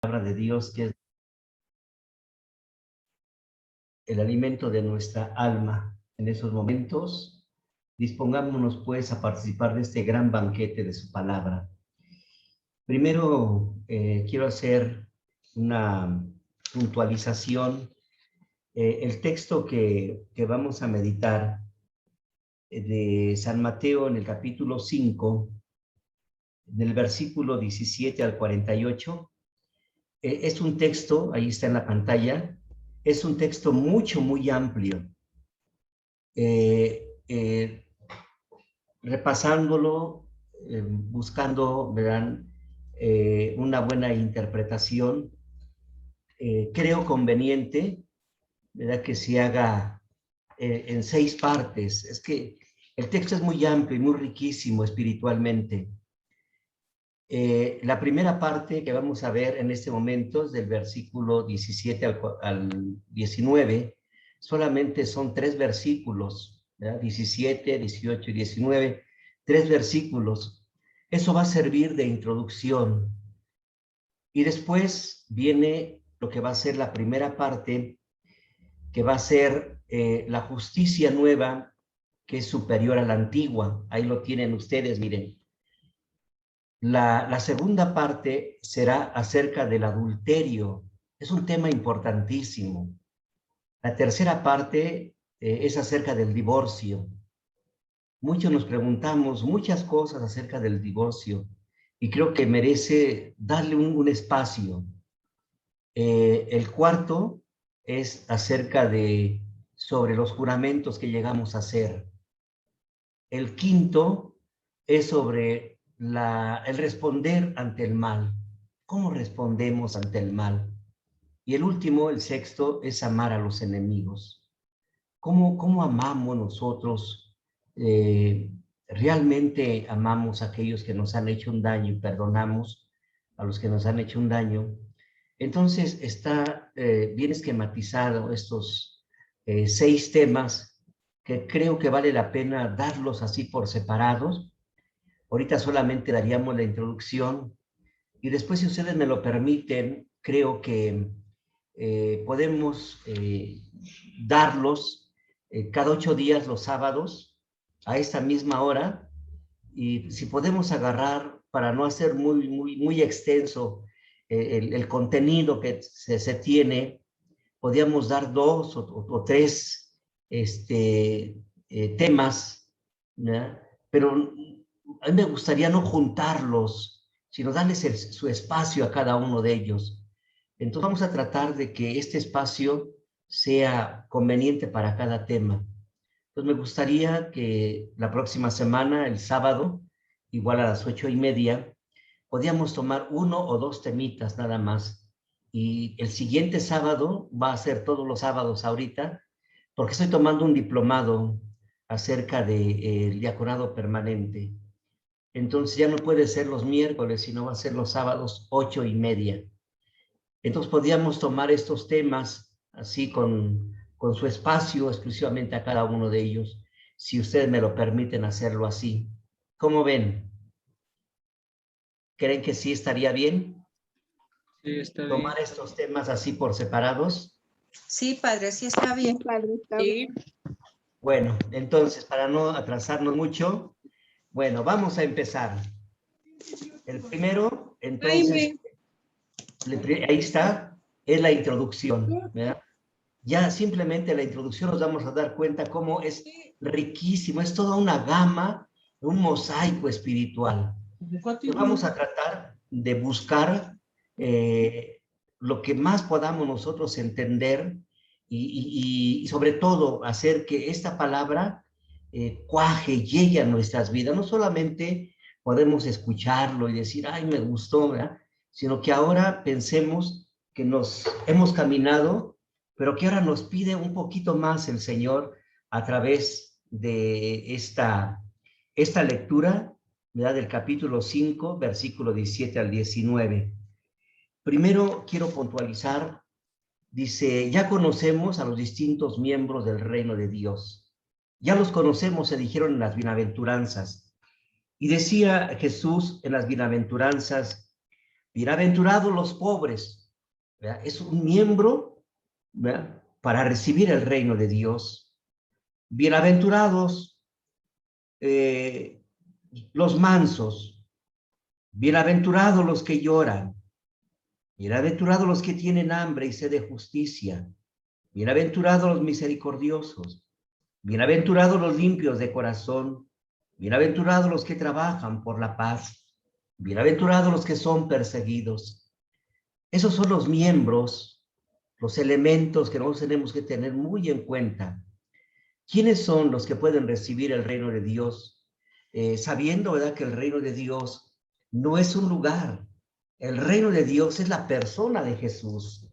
palabra de Dios, que es el alimento de nuestra alma. En esos momentos, dispongámonos pues a participar de este gran banquete de su palabra. Primero, quiero hacer una puntualización. El texto que vamos a meditar de San Mateo en el capítulo 5, del versículo 17 al 48, es un texto, ahí está en la pantalla, es un texto muy amplio. Repasándolo, buscando, verán, una buena interpretación, creo conveniente, ¿verdad?, que se haga en 6 partes. Es que el texto es muy amplio y muy riquísimo espiritualmente. La primera parte que vamos a ver en este momento es del versículo 17 al 19, solamente son 3 versículos, ¿verdad? 17, 18 y 19, 3 versículos. Eso va a servir de introducción. Y después viene lo que va a ser la primera parte, que va a ser la justicia nueva, que es superior a la antigua. Ahí lo tienen ustedes, miren. La segunda parte será acerca del adulterio. Es un tema importantísimo. La tercera parte es acerca del divorcio. Muchos nos preguntamos muchas cosas acerca del divorcio y creo que merece darle un espacio. El cuarto es acerca sobre los juramentos que llegamos a hacer. El quinto es sobre el responder ante el mal. ¿Cómo respondemos ante el mal? Y el último, el sexto, es amar a los enemigos. ¿Cómo amamos nosotros? ¿Realmente amamos a aquellos que nos han hecho un daño y perdonamos a los que nos han hecho un daño? Entonces está bien esquematizado estos 6 temas que creo que vale la pena darlos así por separados. Ahorita solamente daríamos la introducción y después, si ustedes me lo permiten, creo que podemos darlos cada 8 días los sábados a esta misma hora, y si podemos agarrar, para no hacer muy extenso el contenido que se tiene, podríamos dar 2 o 3 temas, ¿no? Pero a mí me gustaría no juntarlos, sino darles su espacio a cada uno de ellos. Entonces vamos a tratar de que este espacio sea conveniente para cada tema. Entonces me gustaría que la próxima semana, el sábado, igual a las 8:30, podíamos tomar 1 o 2 temitas nada más. Y el siguiente sábado, va a ser todos los sábados ahorita, porque estoy tomando un diplomado acerca del diaconado permanente. Entonces ya no puede ser los miércoles, sino va a ser los sábados 8:30. Entonces podríamos tomar estos temas así con su espacio exclusivamente a cada uno de ellos, si ustedes me lo permiten hacerlo así. ¿Cómo ven? ¿Creen que sí estaría bien? Sí, está bien. Tomar estos temas así por separados. Sí, padre, sí está bien. Sí. Bueno, entonces, para no atrasarnos mucho, bueno, vamos a empezar. El primero, entonces, ahí está, es la introducción, ¿verdad? Ya simplemente la introducción nos vamos a dar cuenta cómo es riquísimo, es toda una gama, un mosaico espiritual. Entonces vamos a tratar de buscar lo que más podamos nosotros entender y sobre todo hacer que esta palabra cuaje, llegue a nuestras vidas. No solamente podemos escucharlo y decir, ay, me gustó, ¿verdad?, sino que ahora pensemos que nos hemos caminado, pero que ahora nos pide un poquito más el Señor a través de esta lectura, ¿verdad?, del capítulo 5, versículo 17 al 19. Primero quiero puntualizar, dice, ya conocemos a los distintos miembros del reino de Dios. Ya los conocemos, se dijeron en las bienaventuranzas. Y decía Jesús en las bienaventuranzas, Bienaventurados los pobres, ¿verdad? Es un miembro, ¿verdad?, para recibir el reino de Dios. Bienaventurados los mansos, bienaventurados los que lloran, bienaventurados los que tienen hambre y sed de justicia, bienaventurados los misericordiosos, bienaventurados los limpios de corazón, bienaventurados los que trabajan por la paz, bienaventurados los que son perseguidos. Esos son los miembros, los elementos que nosotros tenemos que tener muy en cuenta. ¿Quiénes son los que pueden recibir el reino de Dios? Sabiendo, ¿verdad?, que el reino de Dios no es un lugar. El reino de Dios es la persona de Jesús.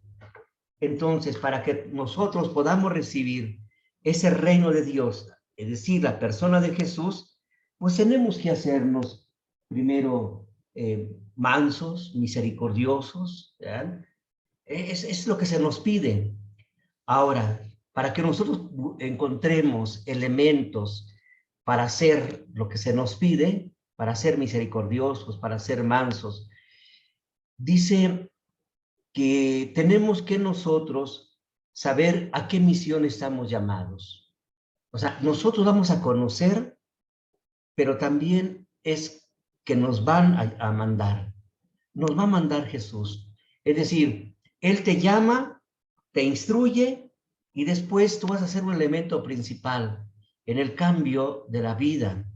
Entonces, para que nosotros podamos recibir ese reino de Dios, es decir, la persona de Jesús, pues tenemos que hacernos primero mansos, misericordiosos, ¿verdad? Es lo que se nos pide. Ahora, para que nosotros encontremos elementos para hacer lo que se nos pide, para ser misericordiosos, para ser mansos, dice que tenemos que nosotros saber a qué misión estamos llamados. O sea, nosotros vamos a conocer, pero también es que nos van a mandar. Nos va a mandar Jesús. Es decir, Él te llama, te instruye, y después tú vas a ser un elemento principal en el cambio de la vida,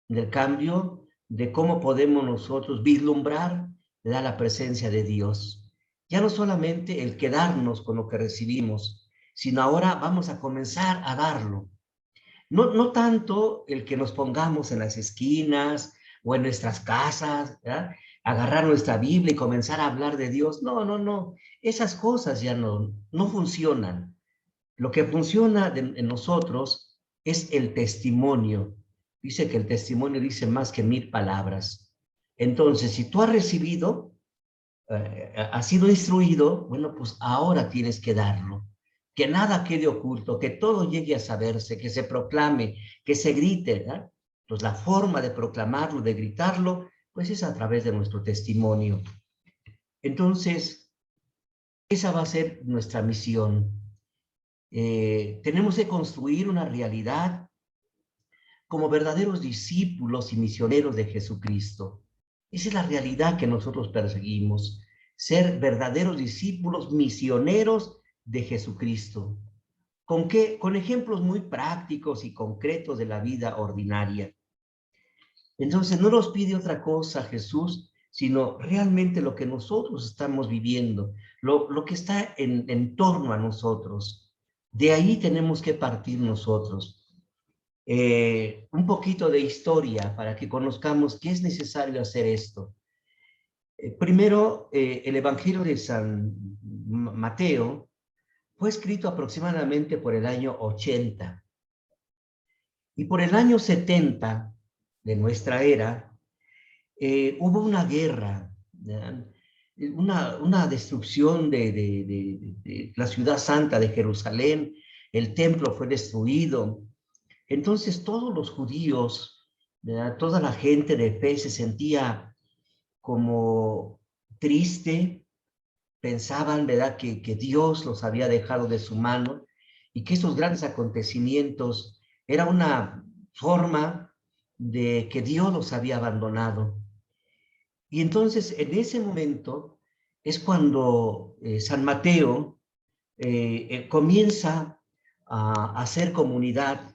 en el cambio de cómo podemos nosotros vislumbrar la presencia de Dios. Ya no solamente el quedarnos con lo que recibimos, sino ahora vamos a comenzar a darlo. No tanto el que nos pongamos en las esquinas o en nuestras casas, ¿verdad?, agarrar nuestra Biblia y comenzar a hablar de Dios. No. Esas cosas ya no funcionan. Lo que funciona en nosotros es el testimonio. Dice que el testimonio dice más que 1000 palabras. Entonces, si tú has recibido, has sido instruido, bueno, pues ahora tienes que darlo. Que nada quede oculto, que todo llegue a saberse, que se proclame, que se grite, ¿verdad? Pues la forma de proclamarlo, de gritarlo, pues es a través de nuestro testimonio. Entonces, esa va a ser nuestra misión. Tenemos que construir una realidad como verdaderos discípulos y misioneros de Jesucristo. Esa es la realidad que nosotros perseguimos, ser verdaderos discípulos misioneros de Jesucristo. ¿Con qué? Con ejemplos muy prácticos y concretos de la vida ordinaria. Entonces no nos pide otra cosa Jesús, sino realmente lo que nosotros estamos viviendo, lo que está en torno a nosotros. De ahí tenemos que partir nosotros. Un poquito de historia para que conozcamos qué es necesario hacer esto. Primero, el Evangelio de San Mateo fue escrito aproximadamente por el año 80. Y por el año 70 de nuestra era, hubo una guerra, una destrucción de la ciudad santa de Jerusalén. El templo fue destruido. Entonces todos los judíos, ¿verdad?, toda la gente de fe se sentía como triste, pensaban, ¿verdad?, que Dios los había dejado de su mano y que esos grandes acontecimientos era una forma de que Dios los había abandonado. Y entonces en ese momento es cuando San Mateo comienza a hacer comunidad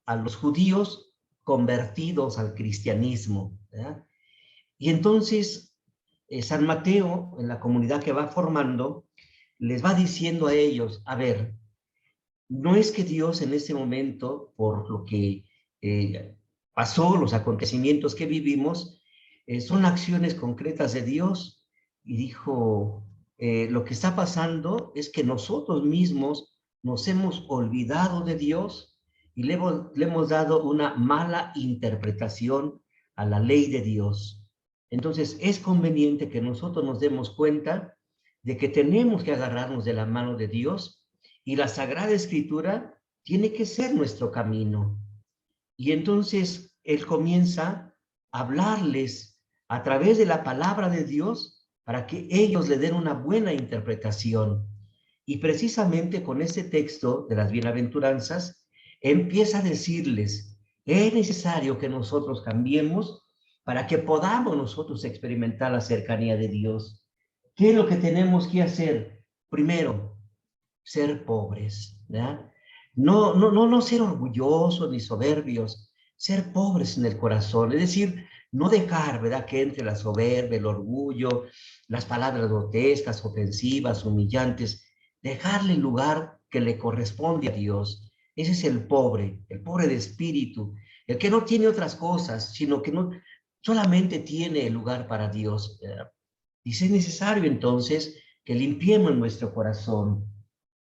a los judíos convertidos al cristianismo, ¿verdad? Y entonces San Mateo, en la comunidad que va formando, les va diciendo a ellos, a ver, no es que Dios en ese momento, por lo que pasó, los acontecimientos que vivimos, son acciones concretas de Dios. Y dijo, lo que está pasando es que nosotros mismos nos hemos olvidado de Dios y le hemos dado una mala interpretación a la ley de Dios. Entonces es conveniente que nosotros nos demos cuenta de que tenemos que agarrarnos de la mano de Dios y la Sagrada Escritura tiene que ser nuestro camino. Y entonces Él comienza a hablarles a través de la palabra de Dios para que ellos le den una buena interpretación. Y precisamente con este texto de las bienaventuranzas, empieza a decirles, es necesario que nosotros cambiemos para que podamos nosotros experimentar la cercanía de Dios. ¿Qué es lo que tenemos que hacer? Primero, ser pobres, ¿verdad? No ser orgullosos ni soberbios, ser pobres en el corazón, es decir, no dejar, ¿verdad?, que entre la soberbia, el orgullo, las palabras grotescas, ofensivas, humillantes, dejarle el lugar que le corresponde a Dios. Ese es el pobre de espíritu, el que no tiene otras cosas, sino que no solamente tiene el lugar para Dios. Dice, es necesario entonces que limpiemos nuestro corazón.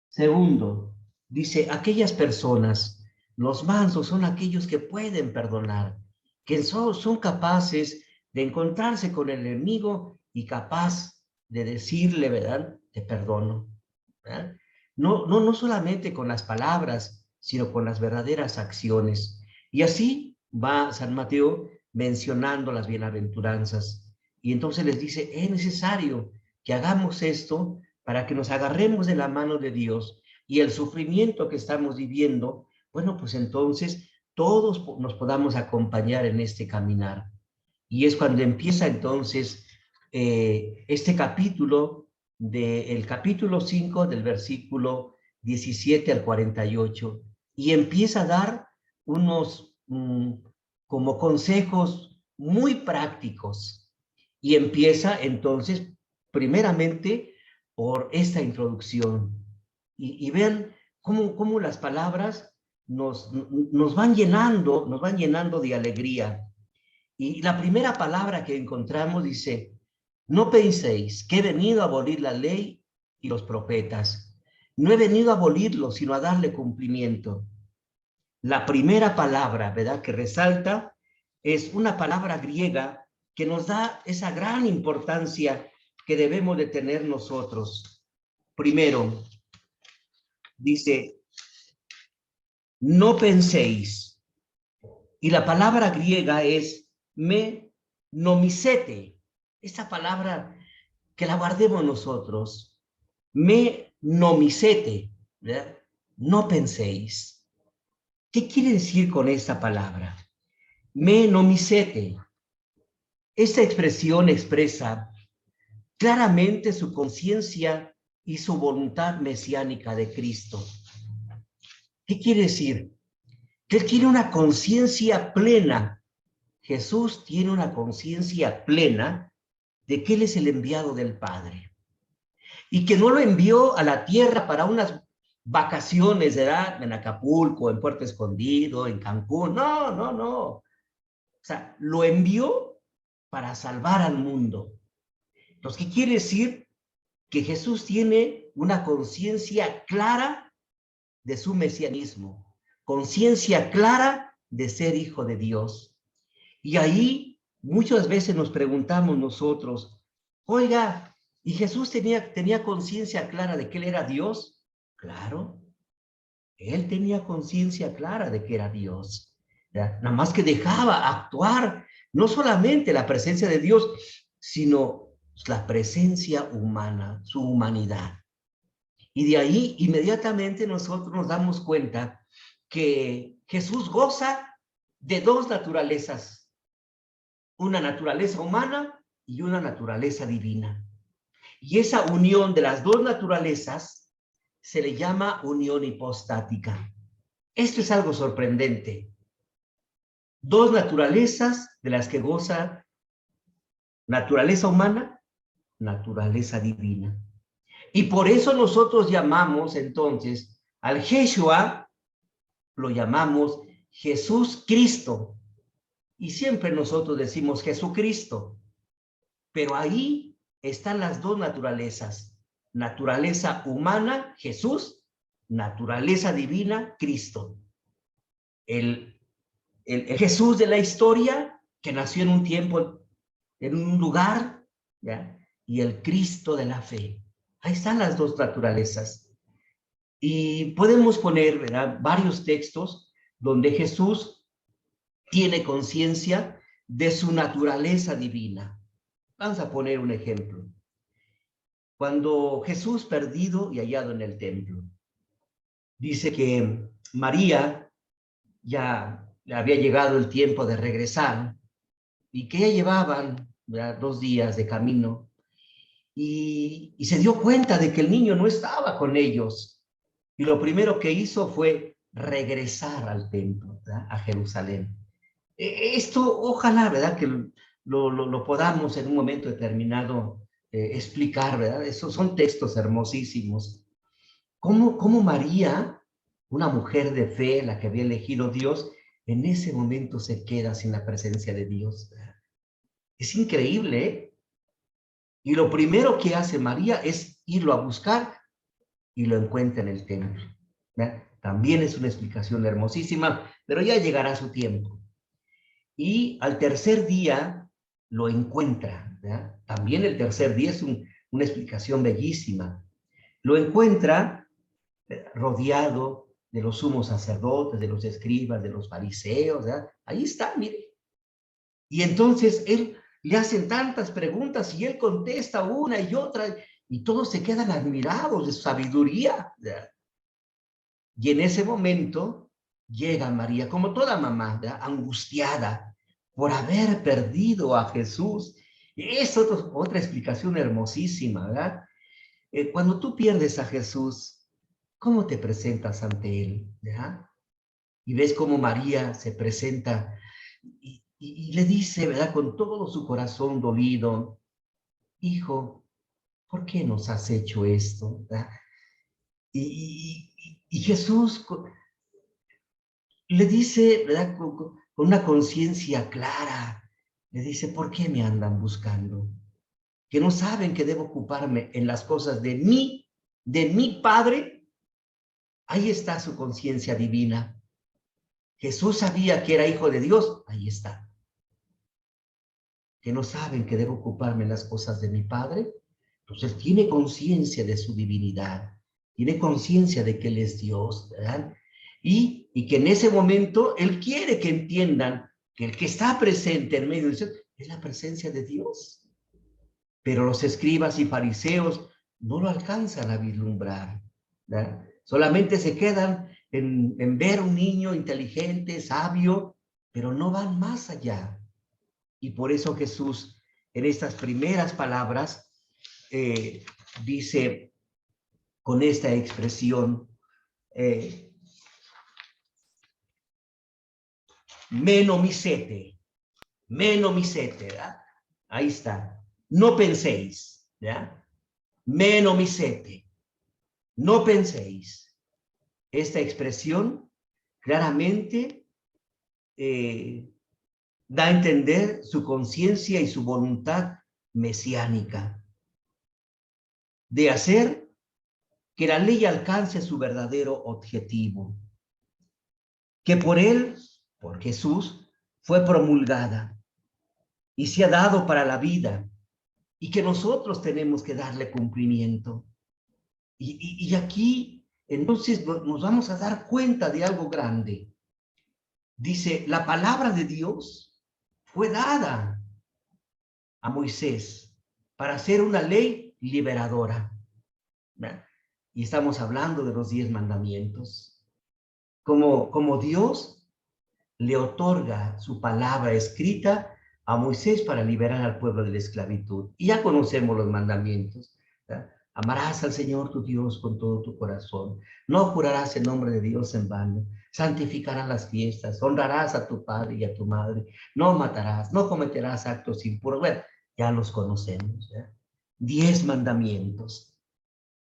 Segundo, dice, aquellas personas, los mansos son aquellos que pueden perdonar, que son capaces de encontrarse con el enemigo y capaz de decirle, ¿verdad?, te perdono, ¿verdad? No solamente con las palabras, sino con las verdaderas acciones. Y así va San Mateo mencionando las bienaventuranzas. Y entonces les dice, es necesario que hagamos esto para que nos agarremos de la mano de Dios y el sufrimiento que estamos viviendo, bueno, pues entonces todos nos podamos acompañar en este caminar. Y es cuando empieza entonces este capítulo, el capítulo 5 del versículo 17 al 48, y empieza a dar unos como consejos muy prácticos. Y empieza entonces, primeramente, por esta introducción. Y vean cómo las palabras nos van llenando de alegría. Y la primera palabra que encontramos dice, no penséis que he venido a abolir la ley y los profetas. No he venido a abolirlo, sino a darle cumplimiento. La primera palabra, ¿verdad?, que resalta es una palabra griega que nos da esa gran importancia que debemos de tener nosotros. Primero, dice, no penséis. Y la palabra griega es me nomicete. Esta palabra que la guardemos nosotros. Me nomicete, ¿verdad? No penséis. ¿Qué quiere decir con esta palabra? Me nomicete. Esta expresión expresa claramente su conciencia y su voluntad mesiánica de Cristo. ¿Qué quiere decir? Que él tiene una conciencia plena. Jesús tiene una conciencia plena de que él es el enviado del Padre. Y que no lo envió a la tierra para unas vacaciones, ¿verdad?, en Acapulco, en Puerto Escondido, en Cancún. No. O sea, lo envió para salvar al mundo. Entonces, ¿qué quiere decir? Que Jesús tiene una conciencia clara de su mesianismo, conciencia clara de ser hijo de Dios. Y ahí muchas veces nos preguntamos nosotros, oiga, ¿y Jesús tenía conciencia clara de que él era Dios? Claro, él tenía conciencia clara de que era Dios. ¿Ya? Nada más que dejaba actuar no solamente la presencia de Dios, sino la presencia humana, su humanidad. Y de ahí inmediatamente nosotros nos damos cuenta que Jesús goza de dos naturalezas, una naturaleza humana y una naturaleza divina. Y esa unión de las dos naturalezas se le llama unión hipostática. Esto es algo sorprendente. Dos naturalezas de las que goza naturaleza humana, naturaleza divina. Y por eso nosotros llamamos entonces al Yeshua, lo llamamos Jesús Cristo. Y siempre nosotros decimos Jesucristo. Pero ahí están las dos naturalezas. Naturaleza humana, Jesús, naturaleza divina, Cristo. El Jesús de la historia, que nació en un tiempo, en un lugar, ¿ya? Y el Cristo de la fe. Ahí están las dos naturalezas. Y podemos poner, ¿verdad?, varios textos donde Jesús tiene conciencia de su naturaleza divina. Vamos a poner un ejemplo. cuando Jesús perdido y hallado en el templo. Dice que María ya le había llegado el tiempo de regresar y que ya llevaban, ¿verdad?, 2 días de camino y se dio cuenta de que el niño no estaba con ellos. Y lo primero que hizo fue regresar al templo, ¿verdad?, a Jerusalén. Esto, ojalá, ¿verdad?, que lo podamos en un momento determinado explicar, ¿verdad? Esos son textos hermosísimos. ¿Cómo María, una mujer de fe, la que había elegido Dios, en ese momento se queda sin la presencia de Dios? Es increíble, ¿eh? Y lo primero que hace María es irlo a buscar y lo encuentra en el templo, ¿verdad? También es una explicación hermosísima, pero ya llegará su tiempo. Y al tercer día lo encuentra, ¿verdad? También el tercer día es una explicación bellísima. Lo encuentra rodeado de los sumos sacerdotes, de los escribas, de los fariseos, ¿verdad? Ahí está, mire. Y entonces él le hacen tantas preguntas y él contesta una y otra y todos se quedan admirados de su sabiduría, ¿verdad? Y en ese momento llega María, como toda mamá, ¿verdad?, angustiada por haber perdido a Jesús. Es otra explicación hermosísima, ¿verdad? Cuando tú pierdes a Jesús, ¿cómo te presentas ante Él? ¿Verdad? Y ves cómo María se presenta y le dice, ¿verdad?, con todo su corazón dolido: hijo, ¿por qué nos has hecho esto? ¿Verdad? Y Jesús le dice, ¿verdad?, con una conciencia clara, le dice: ¿por qué me andan buscando? Que no saben que debo ocuparme en las cosas de mi Padre. Ahí está su conciencia divina. Jesús sabía que era hijo de Dios, ahí está. Que no saben que debo ocuparme en las cosas de mi Padre. Entonces tiene conciencia de su divinidad, tiene conciencia de que Él es Dios, ¿verdad? Y que en ese momento Él quiere que entiendan que el que está presente en medio de Dios es la presencia de Dios. Pero los escribas y fariseos no lo alcanzan a vislumbrar, ¿verdad? Solamente se quedan en ver un niño inteligente, sabio, pero no van más allá. Y por eso Jesús, en estas primeras palabras, dice con esta expresión, meno misete, ¿verdad? Ahí está. No penséis, ¿ya? Meno misete. No penséis. Esta expresión claramente da a entender su conciencia y su voluntad mesiánica de hacer que la ley alcance su verdadero objetivo, que por él, por Jesús, fue promulgada y se ha dado para la vida y que nosotros tenemos que darle cumplimiento. Y aquí, entonces, nos vamos a dar cuenta de algo grande. Dice, la palabra de Dios fue dada a Moisés para hacer una ley liberadora, ¿verdad? Y estamos hablando de los 10 mandamientos. Como Dios le otorga su palabra escrita a Moisés para liberar al pueblo de la esclavitud. Y ya conocemos los mandamientos, ¿verdad? Amarás al Señor tu Dios con todo tu corazón. No jurarás en nombre de Dios en vano. Santificarás las fiestas. Honrarás a tu padre y a tu madre. No matarás. No cometerás actos impuros. Bueno, ya los conocemos, ¿verdad? 10 mandamientos.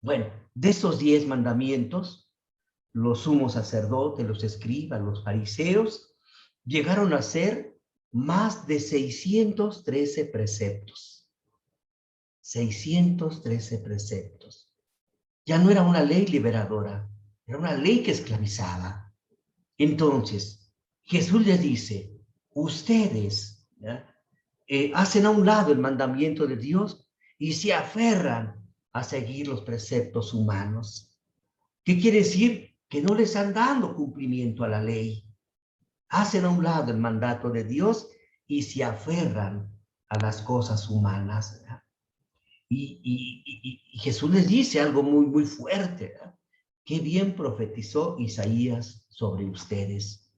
Bueno, de esos 10 mandamientos, los sumos sacerdotes, los escribas, los fariseos, llegaron a ser más de 613 preceptos. 613 preceptos. Ya no era una ley liberadora, era una ley que esclavizaba. Entonces, Jesús les dice, ustedes, ¿ya?, hacen a un lado el mandamiento de Dios y se aferran a seguir los preceptos humanos. ¿Qué quiere decir? Que no les están dando cumplimiento a la ley. Hacen a un lado el mandato de Dios y se aferran a las cosas humanas, ¿verdad? Y Jesús les dice algo muy, muy fuerte, ¿verdad? Qué bien profetizó Isaías sobre ustedes,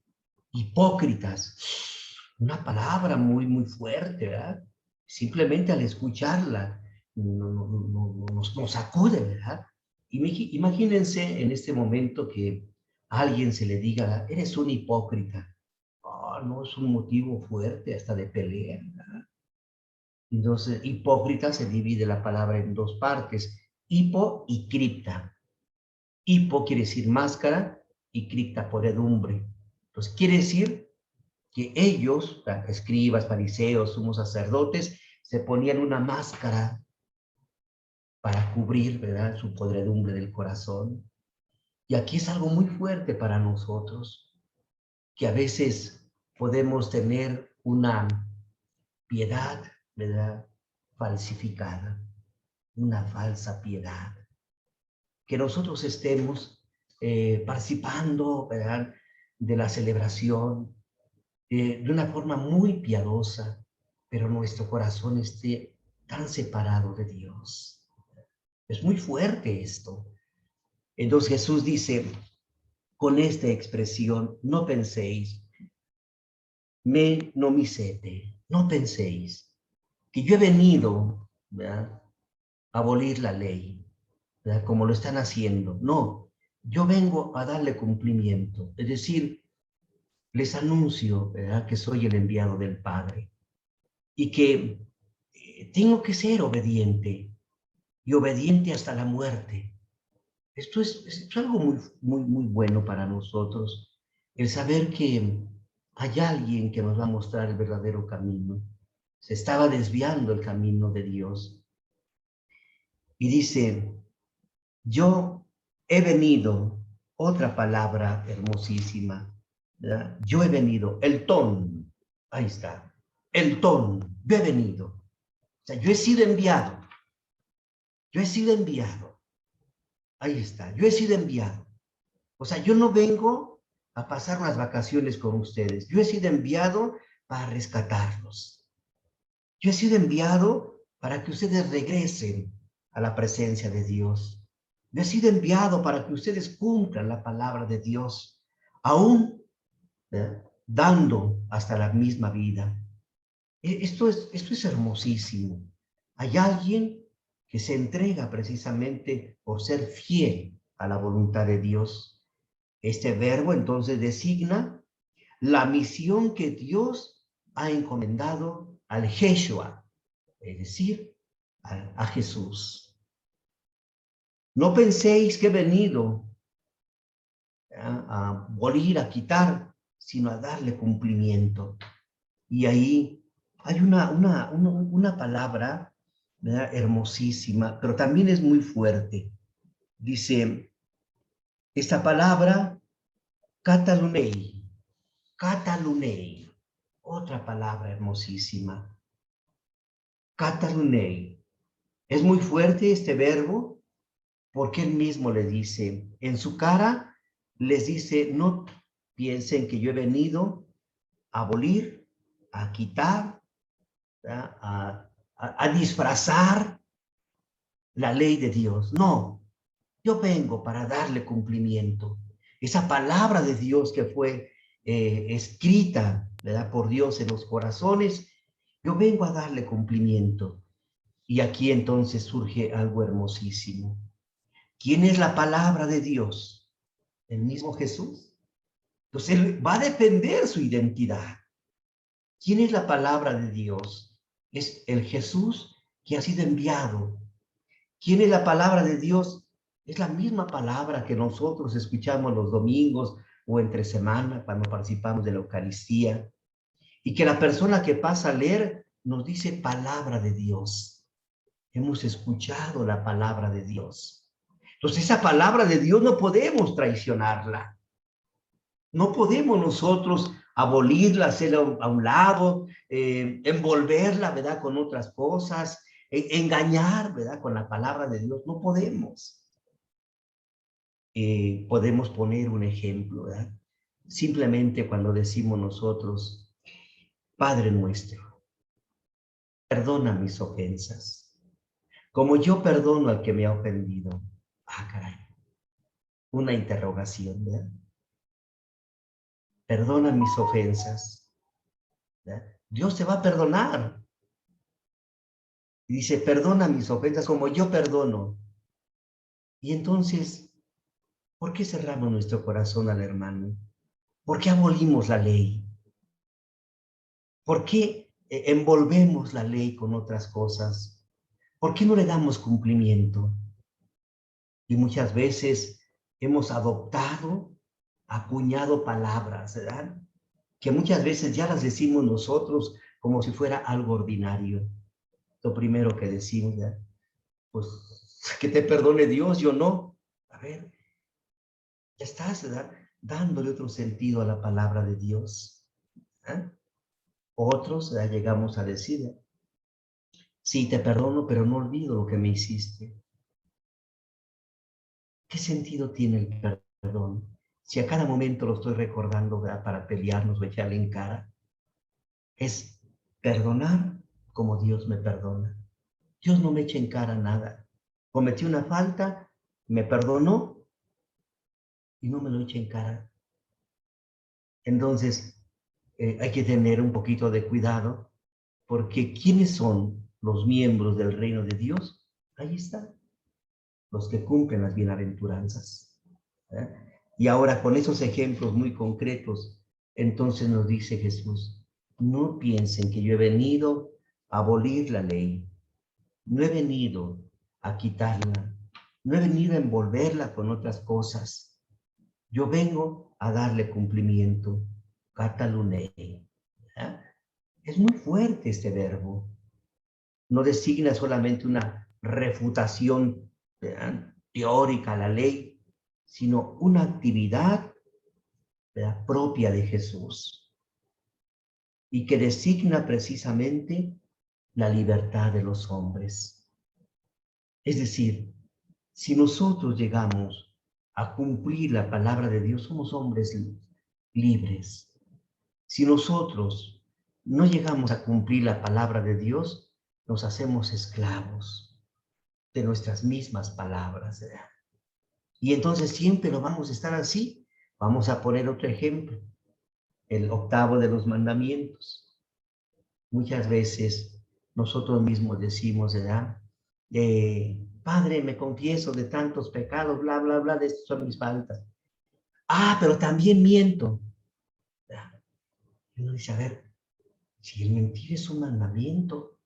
hipócritas. Una palabra muy, muy fuerte, ¿verdad? Simplemente al escucharla nos sacude, ¿verdad? Imagínense en este momento que a alguien se le diga, eres un hipócrita. Oh, no, es un motivo fuerte hasta de pelea, ¿verdad? Entonces, hipócrita se divide la palabra en dos partes, hipo y cripta. Hipo quiere decir máscara y cripta podredumbre. Entonces, quiere decir que ellos, escribas, fariseos, sumos sacerdotes, se ponían una máscara para cubrir, ¿verdad?, su podredumbre del corazón. Y aquí es algo muy fuerte para nosotros, que a veces podemos tener una piedad, ¿verdad?, falsificada, una falsa piedad. Que nosotros estemos participando, ¿verdad?, de la celebración de una forma muy piadosa, pero nuestro corazón esté tan separado de Dios. Es muy fuerte esto. Entonces Jesús dice con esta expresión, no penséis, me nomicete, no penséis que yo he venido, ¿verdad?, a abolir la ley, ¿verdad?, como lo están haciendo. No, yo vengo a darle cumplimiento. Es decir, les anuncio, ¿verdad?, que soy el enviado del Padre y que tengo que ser obediente y obediente hasta la muerte. Esto es algo muy, muy, muy bueno para nosotros, el saber que hay alguien que nos va a mostrar el verdadero camino. Se estaba desviando el camino de Dios. Y dice, yo he venido, otra palabra hermosísima, ¿verdad? Yo he venido, el ton, ahí está, el ton, yo he venido. O sea, yo he sido enviado, yo he sido enviado. Ahí está, yo he sido enviado. O sea, yo no vengo a pasar unas vacaciones con ustedes. Yo he sido enviado para rescatarlos. Yo he sido enviado para que ustedes regresen a la presencia de Dios. Yo he sido enviado para que ustedes cumplan la palabra de Dios, aún dando hasta la misma vida. Esto es hermosísimo. Hay alguien que se entrega precisamente por ser fiel a la voluntad de Dios. Este verbo entonces designa la misión que Dios ha encomendado al Yeshua, es decir, a Jesús. No penséis que he venido a abolir, a quitar, sino a darle cumplimiento. Y ahí hay una palabra, ¿verdad?, hermosísima, pero también es muy fuerte. Dice, esta palabra, katalunei, katalunei, otra palabra hermosísima. Katalunei. Es muy fuerte este verbo porque él mismo le dice, en su cara les dice, no piensen que yo he venido a abolir, a quitar, a disfrazar la ley de Dios. No, yo vengo para darle cumplimiento. Esa palabra de Dios que fue escrita, ¿verdad?, por Dios en los corazones, yo vengo a darle cumplimiento. Y aquí entonces surge algo hermosísimo. ¿Quién es la palabra de Dios? ¿El mismo Jesús? Entonces él va a defender su identidad. ¿Quién es la palabra de Dios? Es el Jesús que ha sido enviado. ¿Quién es la palabra de Dios? Es la misma palabra que nosotros escuchamos los domingos o entre semana cuando participamos de la Eucaristía. Y que la persona que pasa a leer nos dice palabra de Dios. Hemos escuchado la palabra de Dios. Entonces esa palabra de Dios no podemos traicionarla. No podemos nosotros abolirla, hacerla a un lado, envolverla, ¿verdad?, con otras cosas, engañar, ¿verdad?, con la palabra de Dios. No podemos. Podemos poner un ejemplo, ¿verdad? Simplemente cuando decimos nosotros, Padre nuestro, perdona mis ofensas. Como yo perdono al que me ha ofendido. Ah, caray. Una interrogación, ¿verdad? Perdona mis ofensas, ¿verdad? Dios te va a perdonar. Y dice, perdona mis ofensas como yo perdono. Y entonces, ¿por qué cerramos nuestro corazón al hermano? ¿Por qué abolimos la ley? ¿Por qué envolvemos la ley con otras cosas? ¿Por qué no le damos cumplimiento? Y muchas veces hemos adoptado, acuñado palabras, ¿verdad? Que muchas veces ya las decimos nosotros como si fuera algo ordinario. Lo primero que decimos, ¿verdad? Pues que te perdone Dios, yo no. A ver, ya estás, ¿verdad? Dándole otro sentido a la palabra de Dios. ¿Eh? Otros, ¿verdad? Llegamos a decir, sí, te perdono, pero no olvido lo que me hiciste. ¿Qué sentido tiene el perdón? Si a cada momento lo estoy recordando, ¿verdad? Para pelearnos o echarle en cara. Es perdonar como Dios me perdona. Dios no me echa en cara nada. Cometí una falta, me perdonó y no me lo echa en cara. Entonces, hay que tener un poquito de cuidado, porque ¿quiénes son los miembros del reino de Dios? Ahí está, los que cumplen las bienaventuranzas. ¿Eh? Y ahora con esos ejemplos muy concretos, entonces nos dice Jesús, no piensen que yo he venido a abolir la ley, no he venido a quitarla, no he venido a envolverla con otras cosas, yo vengo a darle cumplimiento, katalunei. ¿Eh? Es muy fuerte este verbo, no designa solamente una refutación teórica a la ley, sino una actividad propia de Jesús y que designa precisamente la libertad de los hombres. Es decir, si nosotros llegamos a cumplir la palabra de Dios, somos hombres libres. Si nosotros no llegamos a cumplir la palabra de Dios, nos hacemos esclavos de nuestras mismas palabras, ¿verdad? Y entonces siempre lo vamos a estar así. Vamos a poner otro ejemplo, el octavo de los mandamientos. Muchas veces nosotros mismos decimos, ¿verdad? Padre, me confieso de tantos pecados, bla, bla, bla, de estas son mis faltas. Ah, pero también miento. ¿Verdad? Y uno dice, a ver, si el mentir es un mandamiento,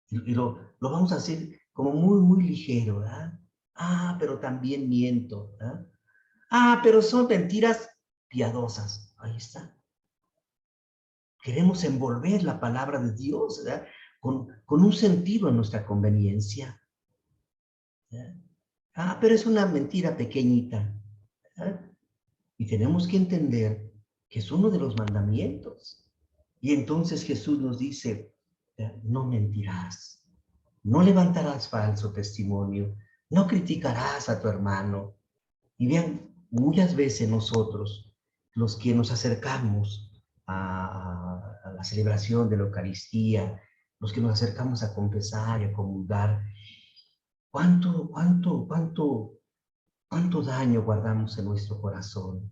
y lo vamos a hacer como muy, muy ligero, ¿verdad? Ah, pero también miento, ¿verdad? Ah, pero son mentiras piadosas. Ahí está. Queremos envolver la palabra de Dios, ¿verdad? Con un sentido en nuestra conveniencia. ¿Verdad? Ah, pero es una mentira pequeñita. ¿Verdad? Y tenemos que entender que es uno de los mandamientos. Y entonces Jesús nos dice, no mentirás, no levantarás falso testimonio, no criticarás a tu hermano. Y vean, muchas veces nosotros, los que nos acercamos a la celebración de la Eucaristía, los que nos acercamos a confesar y a comulgar, ¿cuánto daño guardamos en nuestro corazón?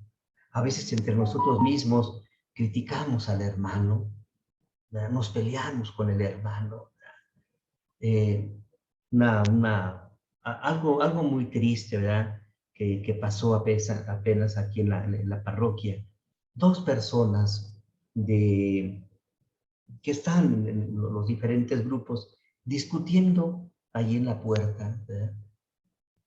A veces entre nosotros mismos criticamos al hermano, ¿verdad? Nos peleamos con el hermano. Eh, algo muy triste, ¿verdad? Que pasó apenas aquí en la parroquia. Dos personas que están en los diferentes grupos discutiendo ahí en la puerta, ¿verdad?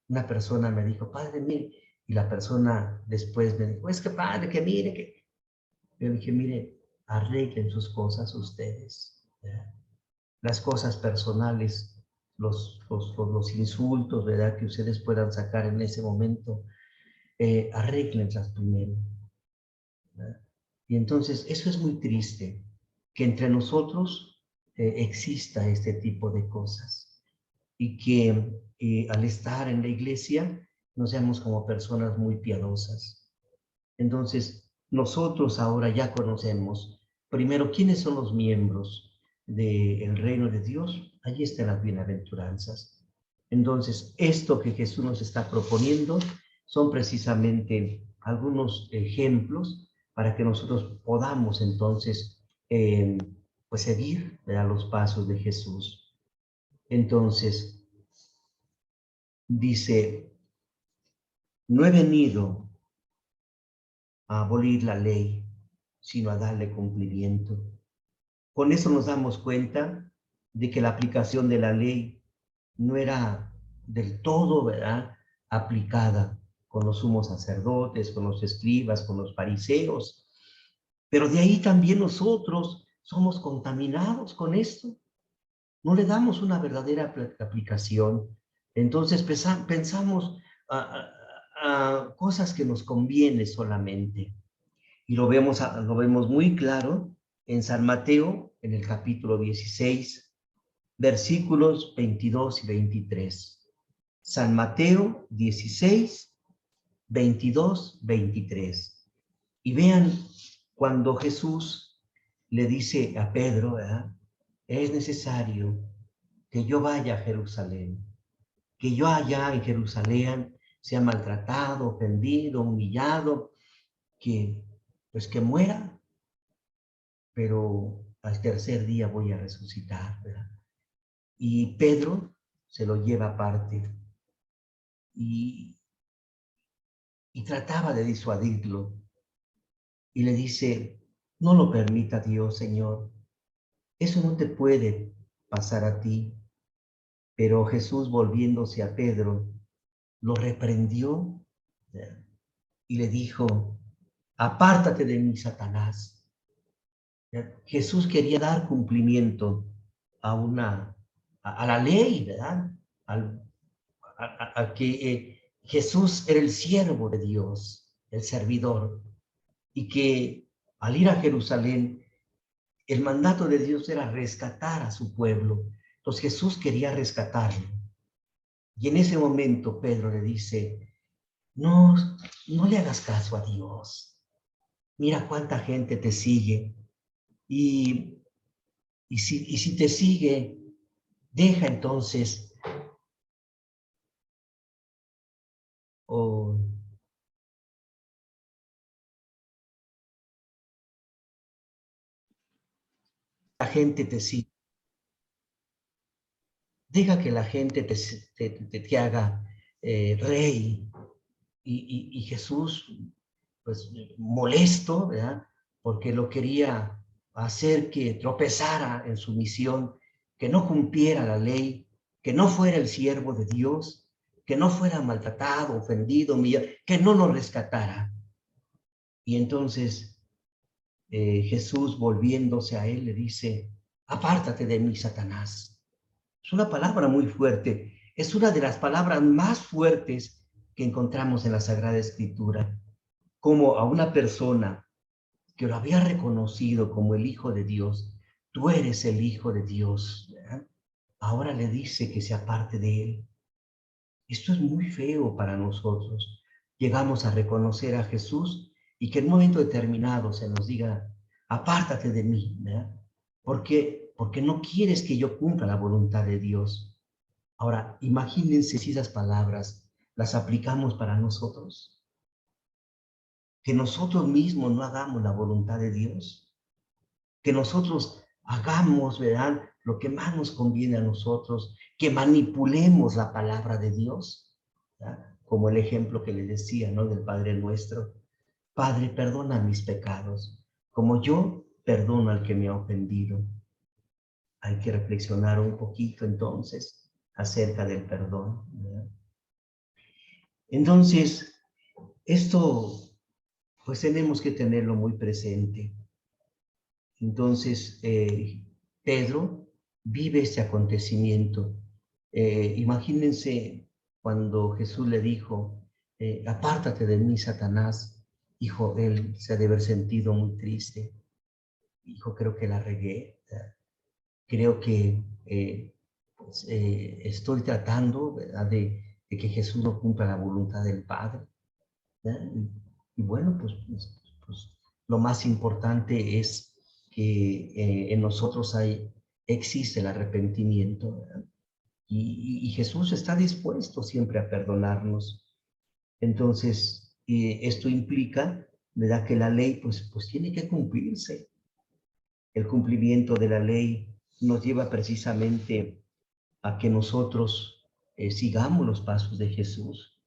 Una persona me dijo, padre, mire, y la persona después me dijo, es que padre, que mire, que... Yo dije, mire, arreglen sus cosas ustedes, ¿verdad? Las cosas personales, los insultos, ¿verdad? Que ustedes puedan sacar en ese momento, arréglenlas primero, ¿verdad? Y entonces, eso es muy triste, que entre nosotros exista este tipo de cosas y que al estar en la iglesia nos seamos como personas muy piadosas. Entonces, nosotros ahora ya conocemos, primero, quiénes son los miembros del reino de Dios, allí están las bienaventuranzas. Entonces, esto que Jesús nos está proponiendo son precisamente algunos ejemplos para que nosotros podamos entonces pues seguir, ¿verdad?, los pasos de Jesús. Entonces, dice, no he venido a abolir la ley, sino a darle cumplimiento. Con eso nos damos cuenta de que la aplicación de la ley no era del todo, ¿verdad?, aplicada con los sumos sacerdotes, con los escribas, con los fariseos. Pero de ahí también nosotros somos contaminados con esto. No le damos una verdadera aplicación. Entonces pensamos a cosas que nos conviene solamente. Y lo vemos muy claro en San Mateo, en el capítulo 16, versículos 22 y 23. San Mateo 16, 22, 23. Y vean, cuando Jesús le dice a Pedro, ¿verdad?, es necesario que yo vaya a Jerusalén, que yo allá en Jerusalén sea maltratado, ofendido, humillado, que pues que muera, pero al tercer día voy a resucitar, ¿verdad? Y Pedro se lo lleva aparte y, y trataba de disuadirlo. Y le dice, no lo permita Dios, Señor. Eso no te puede pasar a ti. Pero Jesús, volviéndose a Pedro, lo reprendió, ¿verdad?, y le dijo, apártate de mí, Satanás. Jesús quería dar cumplimiento a la ley, ¿verdad? A que Jesús era el siervo de Dios, el servidor, y que al ir a Jerusalén, el mandato de Dios era rescatar a su pueblo. Entonces Jesús quería rescatarlo. Y en ese momento Pedro le dice, no, no le hagas caso a Dios. Mira cuánta gente te sigue. Y si te sigue, deja entonces, o la gente te sigue, deja que la gente te haga rey. Y Jesús, pues molesto, ¿verdad?, porque lo quería hacer que tropezara en su misión, que no cumpliera la ley, que no fuera el siervo de Dios, que no fuera maltratado, ofendido, humillado, que no lo rescatara. Y entonces Jesús, volviéndose a él, le dice, apártate de mí, Satanás. Es una palabra muy fuerte, es una de las palabras más fuertes que encontramos en la Sagrada Escritura, como a una persona que lo había reconocido como el Hijo de Dios, tú eres el Hijo de Dios, ¿verdad?, ahora le dice que se aparte de él. Esto es muy feo para nosotros. Llegamos a reconocer a Jesús y que en un momento determinado se nos diga, apártate de mí, ¿verdad? Porque no quieres que yo cumpla la voluntad de Dios. Ahora, imagínense si esas palabras las aplicamos para nosotros. Que nosotros mismos no hagamos la voluntad de Dios. Que nosotros hagamos, ¿verdad?, lo que más nos conviene a nosotros. Que manipulemos la palabra de Dios, ¿verdad?, como el ejemplo que les decía, ¿no?, del Padre Nuestro. Padre, perdona mis pecados, como yo perdono al que me ha ofendido. Hay que reflexionar un poquito entonces acerca del perdón, ¿verdad? Entonces, esto pues tenemos que tenerlo muy presente. Entonces, Pedro vive este acontecimiento. Imagínense cuando Jesús le dijo, apártate de mí, Satanás. Hijo, él se ha de haber sentido muy triste. Hijo, creo que la regué. Creo que pues, estoy tratando, ¿verdad?, de que Jesús no cumpla la voluntad del Padre, ¿verdad? Y bueno, pues lo más importante es que en nosotros hay existe el arrepentimiento, ¿verdad? Y Jesús está dispuesto siempre a perdonarnos. Entonces, esto implica, ¿verdad?, que la ley pues tiene que cumplirse. El cumplimiento de la ley nos lleva precisamente a que nosotros sigamos los pasos de Jesús.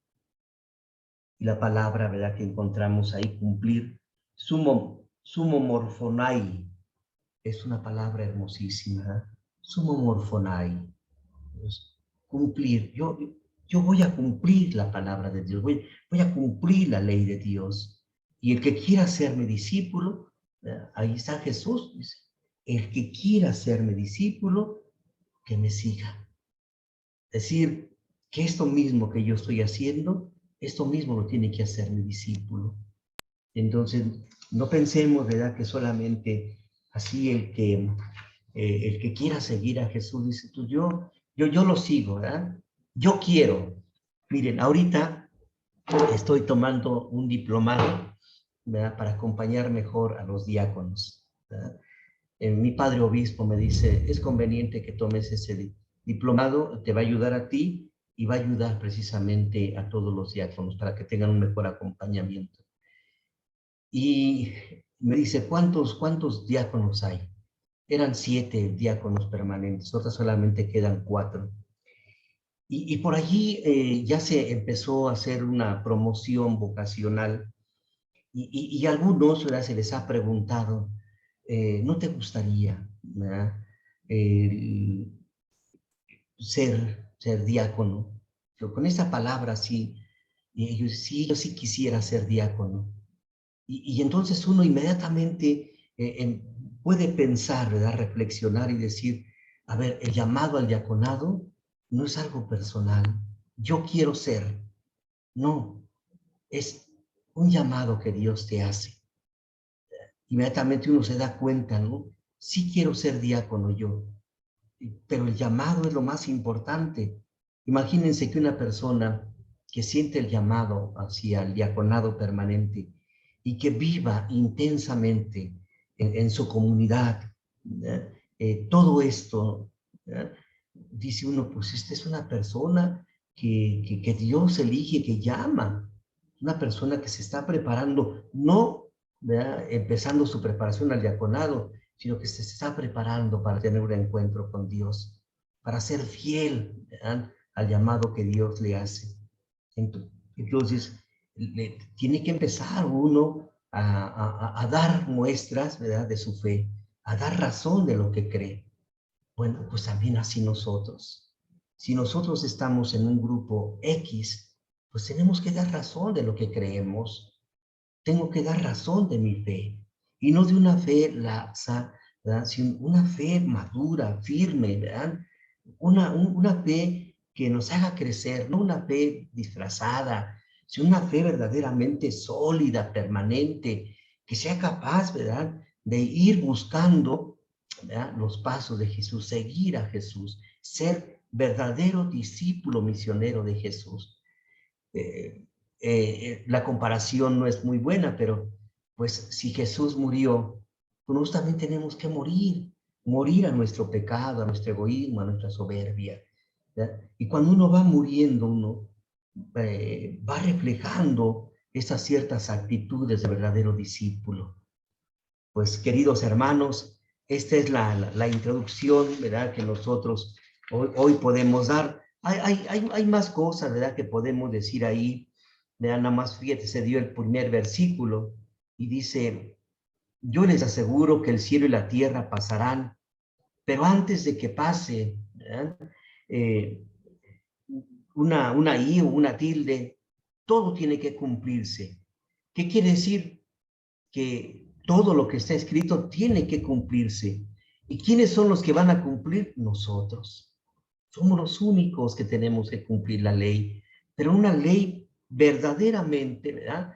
Y la palabra, ¿verdad?, que encontramos ahí, cumplir, sumo morphonai, es una palabra hermosísima, ¿eh? Sumo morphonai, pues, cumplir. Yo voy a cumplir la palabra de Dios, voy a cumplir la ley de Dios. Y el que quiera ser mi discípulo, ahí está Jesús, dice, el que quiera ser mi discípulo, que me siga. Es decir, que esto mismo que yo estoy haciendo, esto mismo lo tiene que hacer mi discípulo. Entonces, no pensemos, ¿verdad?, que solamente así el que quiera seguir a Jesús, dice tú, yo lo sigo, ¿verdad? Yo quiero. Miren, ahorita estoy tomando un diplomado, ¿verdad?, para acompañar mejor a los diáconos, ¿verdad? Mi padre obispo me dice, es conveniente que tomes ese diplomado, te va a ayudar a ti y va a ayudar precisamente a todos los diáconos para que tengan un mejor acompañamiento. Y me dice, ¿cuántos diáconos hay? Eran 7 diáconos permanentes, otras solamente quedan 4. Y por allí ya se empezó a hacer una promoción vocacional y algunos, ¿verdad?, se les ha preguntado, ¿no te gustaría, ¿verdad?, ser diácono? Pero con esa palabra sí, y ellos, sí, yo sí quisiera ser diácono. Y entonces uno inmediatamente puede pensar, ¿verdad?, reflexionar y decir, a ver, el llamado al diaconado no es algo personal. Yo quiero ser. No, es un llamado que Dios te hace. Inmediatamente uno se da cuenta, ¿no? Sí quiero ser diácono yo, pero el llamado es lo más importante. Imagínense que una persona que siente el llamado hacia el diaconado permanente y que viva intensamente en su comunidad, todo esto, dice uno, pues esta es una persona que Dios elige, que llama, una persona que se está preparando, no, ¿verdad?, empezando su preparación al diaconado, sino que se está preparando para tener un encuentro con Dios, para ser fiel, ¿verdad?, al llamado que Dios le hace. Entonces, tiene que empezar uno a dar muestras, ¿verdad?, de su fe, a dar razón de lo que cree. Bueno, pues también así nosotros. Si nosotros estamos en un grupo X, pues tenemos que dar razón de lo que creemos. Tengo que dar razón de mi fe. Y no de una fe laxa, ¿verdad?, sino una fe madura, firme, ¿verdad? Una fe que nos haga crecer, no una fe disfrazada, sino una fe verdaderamente sólida, permanente, que sea capaz, ¿verdad?, de ir buscando, ¿verdad?, los pasos de Jesús, seguir a Jesús, ser verdadero discípulo misionero de Jesús. La comparación no es muy buena, pero pues si Jesús murió, pues nosotros también tenemos que morir a nuestro pecado, a nuestro egoísmo, a nuestra soberbia, ¿verdad? Y cuando uno va muriendo, uno va reflejando esas ciertas actitudes de verdadero discípulo. Pues, queridos hermanos, esta es la introducción, ¿verdad?, que nosotros hoy podemos dar. Hay más cosas, ¿verdad?, que podemos decir ahí. Vean, nada más, fíjate, se dio el primer versículo y dice, yo les aseguro que el cielo y la tierra pasarán, pero antes de que pase, ¿verdad?, una i o una tilde, todo tiene que cumplirse. ¿Qué quiere decir? Que todo lo que está escrito tiene que cumplirse. ¿Y quiénes son los que van a cumplir? Nosotros. Somos los únicos que tenemos que cumplir la ley, pero una ley verdaderamente, ¿verdad?,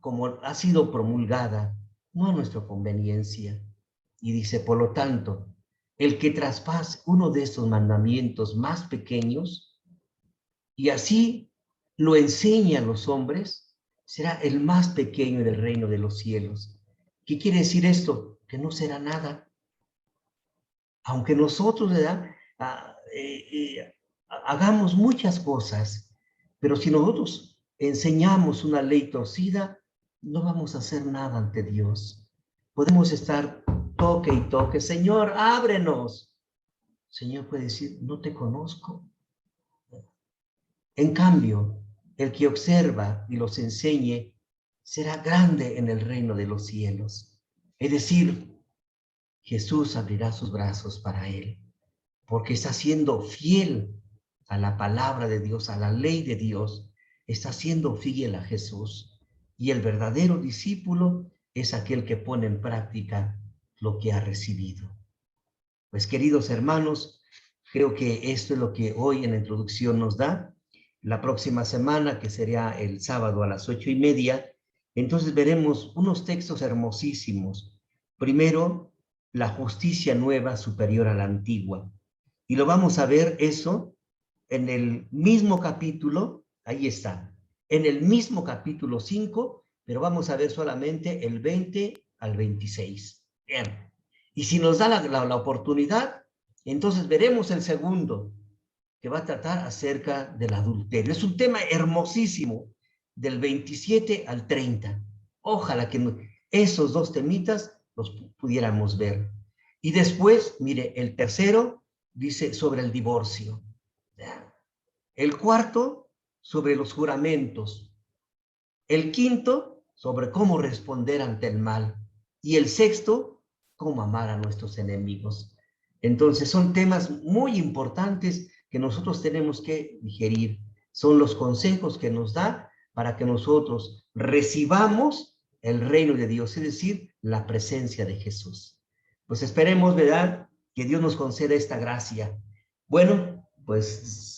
como ha sido promulgada, no a nuestra conveniencia. Y dice, por lo tanto, el que traspase uno de estos mandamientos más pequeños y así lo enseña a los hombres, será el más pequeño del reino de los cielos. ¿Qué quiere decir esto? Que no será nada. Aunque nosotros, ¿verdad? Hagamos muchas cosas, pero si nosotros enseñamos una ley torcida, no vamos a hacer nada ante Dios. Podemos estar toque y toque, Señor, ábrenos. Señor puede decir, no te conozco. En cambio, el que observa y los enseñe será grande en el reino de los cielos. Es decir, Jesús abrirá sus brazos para él, porque está siendo fiel a la palabra de Dios, a la ley de Dios, está siendo fiel a Jesús. Y el verdadero discípulo es aquel que pone en práctica lo que ha recibido. Pues, queridos hermanos, creo que esto es lo que hoy en la introducción nos da. La próxima semana, que sería el sábado a las 8:30, entonces veremos unos textos hermosísimos. Primero, la justicia nueva superior a la antigua. Y lo vamos a ver eso en el mismo capítulo, ahí está, en el mismo capítulo 5, pero vamos a ver solamente el 20 al 26. Bien. Y si nos da la oportunidad, entonces veremos el segundo, que va a tratar acerca del adulterio. Es un tema hermosísimo, del 27 al 30. Ojalá que esos dos temitas los pudiéramos ver. Y después, mire, el tercero dice sobre el divorcio. El cuarto, sobre los juramentos. El quinto, sobre cómo responder ante el mal. Y el sexto, cómo amar a nuestros enemigos. Entonces, son temas muy importantes que nosotros tenemos que digerir. Son los consejos que nos da para que nosotros recibamos el reino de Dios, es decir, la presencia de Jesús. Pues esperemos, ¿verdad?, que Dios nos conceda esta gracia. Bueno, pues